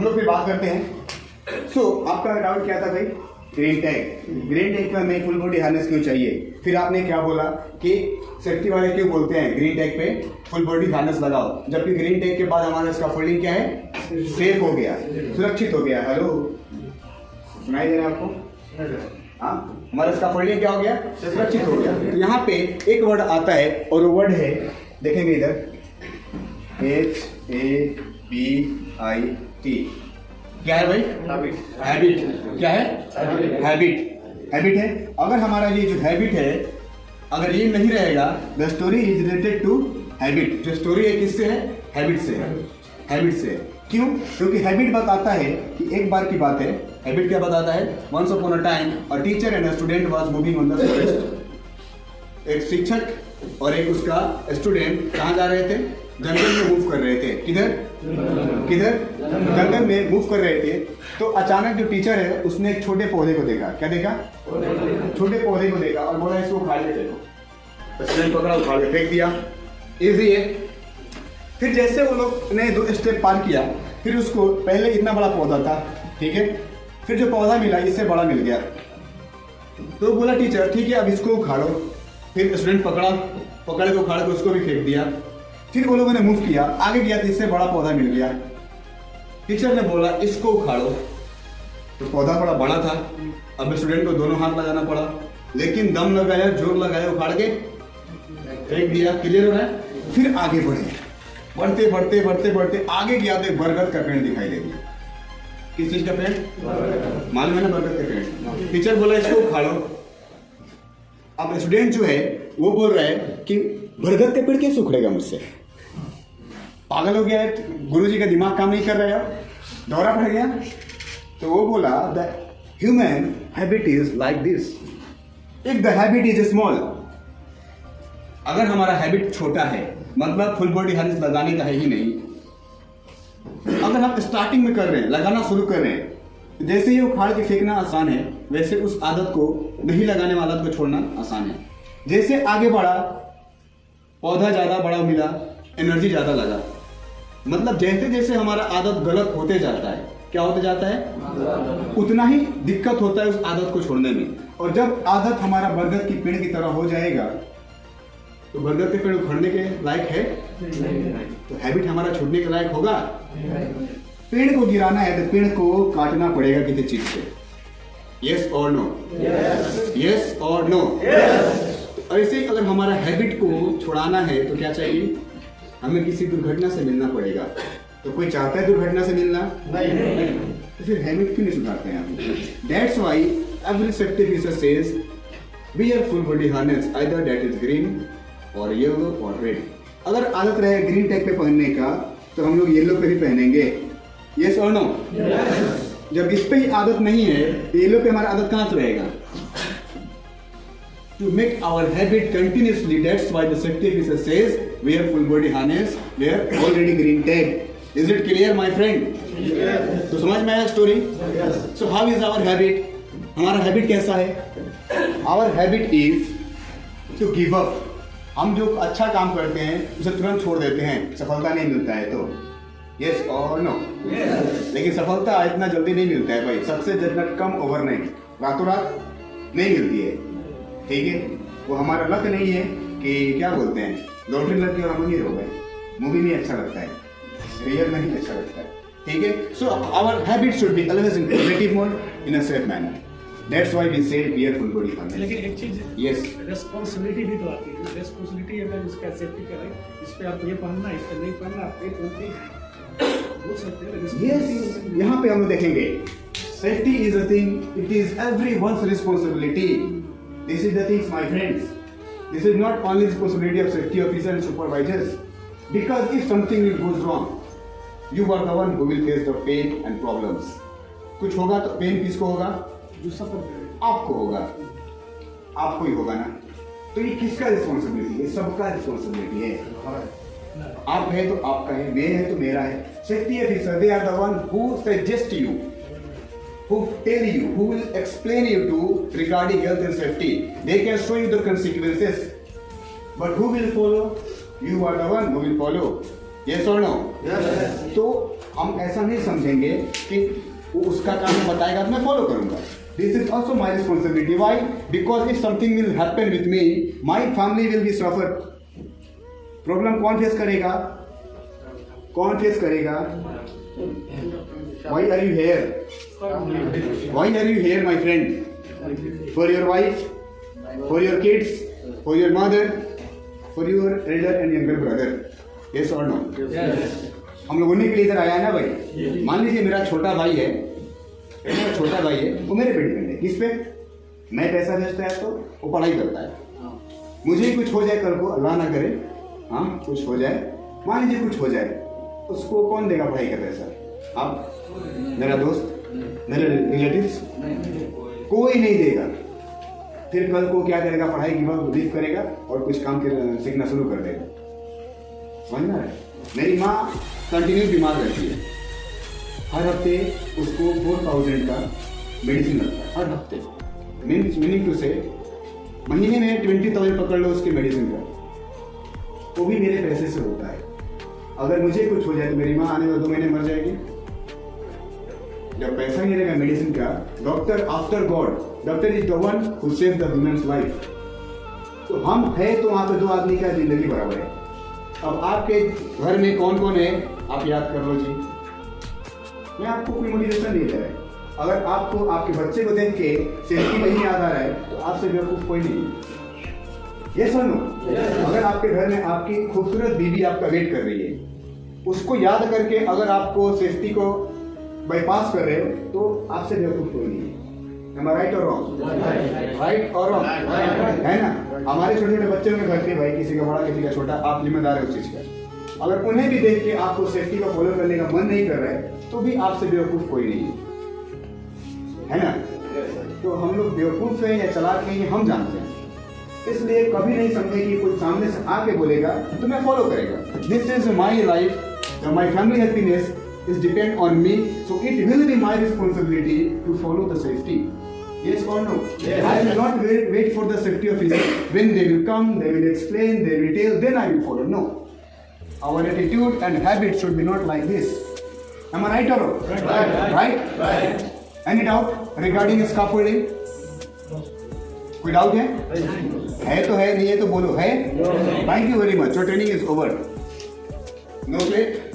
हम लोग फिर बात करते हैं। आपका डाउट क्या था भाई? ग्रीन टैग में हमें फुल बॉडी हार्नेस क्यों चाहिए? फिर आपने क्या बोला कि सेफ्टी वाले क्यों बोलते हैं ग्रीन टैग पे फुल बॉडी हार्नेस लगाओ, जबकि ग्रीन टैग के बाद हमारा इसका फोल्डिंग क्या है? सेफ हो गया, सुरक्षित हो गया। हेलो, सुनाई दे रहा है आपको? हाँ, हमारा इसका फोल्डिंग क्या हो गया? सुरक्षित हो गया। तो यहाँ पे एक वर्ड आता है और वो वर्ड है, देखेंगे इधर, HABIT। क्या है भाई? हैबिट। क्या है? हैबिट है। अगर हमारा ये जो हैबिट है, अगर ये नहीं रहेगा, the story is related to habit. जो स्टोरी है किससे है? हैबिट से। क्यों? क्योंकि हैबिट बताता है कि एक बार की बात है। हैबिट क्या बताता है? Once upon a time a teacher and a student was moving on the forest. एक शिक्षक और एक उसका स्टूडेंट कहाँ जा रहे थे? जंगल में मूव कर रहे थे। किधर? जंगल में मूव कर रहे थे। तो अचानक जो टीचर है उसने एक छोटे पौधे को देखा। क्या देखा? छोटे पौधे को देखा और बोला इसको उखाड़ के चलो। स्टूडेंट पकड़ा, उखाड़ के फेंक दिया। इजी है। फिर जैसे वो लोग ने 2 स्टेप पार किया, फिर उसको पहले इतना बड़ा पौधा था, ठीक है, फिर जो पौधा मिला इससे बड़ा मिल गया। तो बोला टीचर ठीक है अब इसको उखाड़ो। फिर स्टूडेंट पकड़ के उखाड़ के उसको भी फेंक दिया। फिर वो लोगों ने मूव किया, आगे गया तो इससे बड़ा पौधा मिल गया। टीचर ने बोला इसको उखाड़ो, तो पौधा बड़ा बड़ा था। अब स्टूडेंट को दोनों हाथ लगाना पड़ा, लेकिन दम लगाया, जोर लगाया, उखाड़ के फेंक दिया। क्लियर हो रहा है? फिर आगे बढ़ते आगे गया तो एक बरगद का पेड़ दिखाई दे गया। किस चीज का पेड़? मालूम है ना, बरगद का पेड़। टीचर बोला इसको उखाड़ो। अब स्टूडेंट जो है वो बोल रहा है कि बरगद का पेड़ कैसे उखड़ेगा मुझसे? पागल हो गया है, गुरुजी का दिमाग काम नहीं कर रहा है, दौरा पड़ गया। तो वो बोला the human habit is like this, if the habit is small. अगर हमारा हैबिट छोटा है, मतलब फुल बॉडी हार्नेस लगाने का है ही नहीं, अगर हम स्टार्टिंग में कर रहे हैं, लगाना शुरू कर रहे हैं, जैसे ही उखाड़ के फेंकना आसान है, वैसे उस आदत को नहीं लगाने वाला आदत को छोड़ना आसान है। जैसे आगे बढ़ा, पौधा ज्यादा बड़ा मिला, एनर्जी ज्यादा लगा। मतलब जैसे जैसे हमारा आदत गलत होते जाता है, क्या होते जाता है? उतना ही दिक्कत होता है उस आदत को छोड़ने में। और जब आदत हमारा बरगद की पेड़ की तरह हो जाएगा, तो बरगद के पेड़ उखड़ने के लायक है? तो हैबिट हमारा छोड़ने के लायक होगा? पेड़ को गिराना है तो पेड़ को काटना पड़ेगा किसी चीज से। यस और नो? यस और नो? ऐसे ही अगर हमारा हैबिट को छुड़ाना है तो क्या चाहिए? हमें किसी दुर्घटना से मिलना पड़ेगा। तो कोई चाहता है दुर्घटना से मिलना? नहीं। तो फिर हैबिट क्यों नहीं सुधारते हैं आप? That's why every safety feature says wear full body harness, either that is green or yellow or red। अगर आदत रहे ग्रीन टैग पे पहनने का तो हम लोग येलो पे भी पहनेंगे। यस और नो? जब इस पे ही आदत नहीं है तो येलो पे हमारा आदत कहाँ से रहेगा? To make our habit continuously, that's why the safety officer says wear full body harness, wear already green tag। Is it clear my friend? Yes। तो समझ में आया story? Yes। So how is our habit? हमारा habit कैसा है? Our habit is to give up। हम जो अच्छा काम करते हैं उसे तुरंत छोड़ देते हैं, सफलता नहीं मिलता है तो। यस और नो? लेकिन सफलता इतना जल्दी नहीं मिलता है भाई, सबसे जल्दी कम ओवरनाइट, रातों रात नहीं मिलती है, ठीक है? वो हमारा लक नहीं है कि क्या बोलते हैं, लॉटरी लग गई और हम अमीर हो गए। मूवी नहीं अच्छा लगता है, रियल नहीं अच्छा लगता है, ठीक है? So our habit should be always in positive mode, in a safe manner. That's why we said wear full body harness. लेकिन एक चीज, यस, रिस्पांसिबिलिटी भी तो आती है। रिस्पांसिबिलिटी अगर इसका सेफ्टी करें, इस पे आप ये पहनना, इस पे नहीं पहनना, आप एक बोल सकते हैं। यस, यहाँ पे हम देखेंगे safety is a thing, it is everyone's responsibility. This is the things, my friends. This is not only responsibility of safety officers and supervisors. Because if something goes wrong, you are the one who will face the pain and problems. कुछ होगा तो pen किसको होगा? जो सफर करे आपको होगा, आपको ही होगा ना। तो ये किसका रिस्पॉन्सिबिलिटी है? सबका रिस्पॉन्सिबिलिटी है। आप है तो आपका है, मैं है तो मेरा है। Safety officer, they are the one who suggest you, who tell you, who will explain you to regarding health and safety. They can show you the consequences, but who will follow? You are the one who will follow. Yes or no? Yes। तो हम ऐसा नहीं समझेंगे कि वो उसका काम में बताएगा तो मैं फॉलो करूंगा. This is also my responsibility. Why? Because if something will happen with me, my family will be suffer. Problem कौन फेस करेगा? कौन फेस करेगा? Why are you here? Why are you here, my friend? For your wife, for your kids, for your mother, for your elder and younger brother. Yes or no? Yes. हम लोग उन्हीं के लिए इधर आया है ना भाई. मान लीजिए मेरा छोटा भाई है, मेरा छोटा भाई है, वो मेरे पे डिपेंड है. किस पे? मैं पैसा भेजता है तो वो पढ़ाई करता है. मुझे ही कुछ हो जाए कल को, अल्लाह ना करे, हाँ कुछ हो जाए, मान लीजिए कुछ हो जाए, उसको कौन देगा पढ़ाई का पैसा? आप, मेरा दोस्त, मेरे रिलेटिव्स, कोई नहीं देगा. फिर कल को क्या करेगा? पढ़ाई की लीव करेगा और कुछ काम सीखना शुरू कर देगा. समझ में आ रहा है? मेरी माँ कंटिन्यू बीमार रहती है. हर हफ्ते उसको 4000 का मेडिसिन लगता है, हर हफ्ते. मीनिंग टू से महीने में 20,000 पकड़ लो उसके मेडिसिन का, वो भी मेरे पैसे से होता है. अगर मुझे कुछ हो जाए तो मेरी माँ आने वाले 2 महीने मर जाएगी. जब पैसा नहीं रहेगा मेडिसिन का, doctor after God, doctor is the one who save the humans life. तो हम है तो वहाँ पे 2 आदमी का जिंदगी बराबर है. अब आपके घर में कौन कौन है आप याद कर लो जी. मैं आपको कोई मोटिवेशन नहीं दे रहा है. अगर आपको आपके बच्चे को देख के सेफ्टी नहीं याद आ रहा है तो आपसे बेवकूफ कोई नहीं है. ये सुनो, अगर आपके घर में आपकी खूबसूरत बीवी आपका वेट कर रही है, उसको याद करके अगर आपको सेफ्टी को बाईपास कर रहे हो तो आपसे बेवकूफ कोई नहीं है. Am I right or wrong? Right or wrong? है ना? हमारे छोटे छोटे बच्चों के घर पे भाई किसी का बड़ा किसी का छोटा, आप जिम्मेदार है उस चीज का. अगर उन्हें भी देख के आपको सेफ्टी को फॉलो करने का मन नहीं कर रहा है तो भी आपसे बेवकूफ कोई नहीं है ना? तो हम लोग बेवकूफ है या चालाक है ये हम जानते हैं. इसलिए कभी नहीं समझे कि कोई सामने से आके बोलेगा तो मैं फॉलो करेगा. This is my life, my family happiness is depend on me, so it will be my responsibility to follow the safety. Yes or no? Yes. I will not wait for the safety officer. When they will come, they will explain, they will tell, then I will follow. No. Our attitude and habit should be not like this. Am I right or wrong? Right? Any doubt regarding scaffolding? कोई doubt है? है तो है, नहीं है तो बोलो. है? Thank you very much. Your training is over. No plate?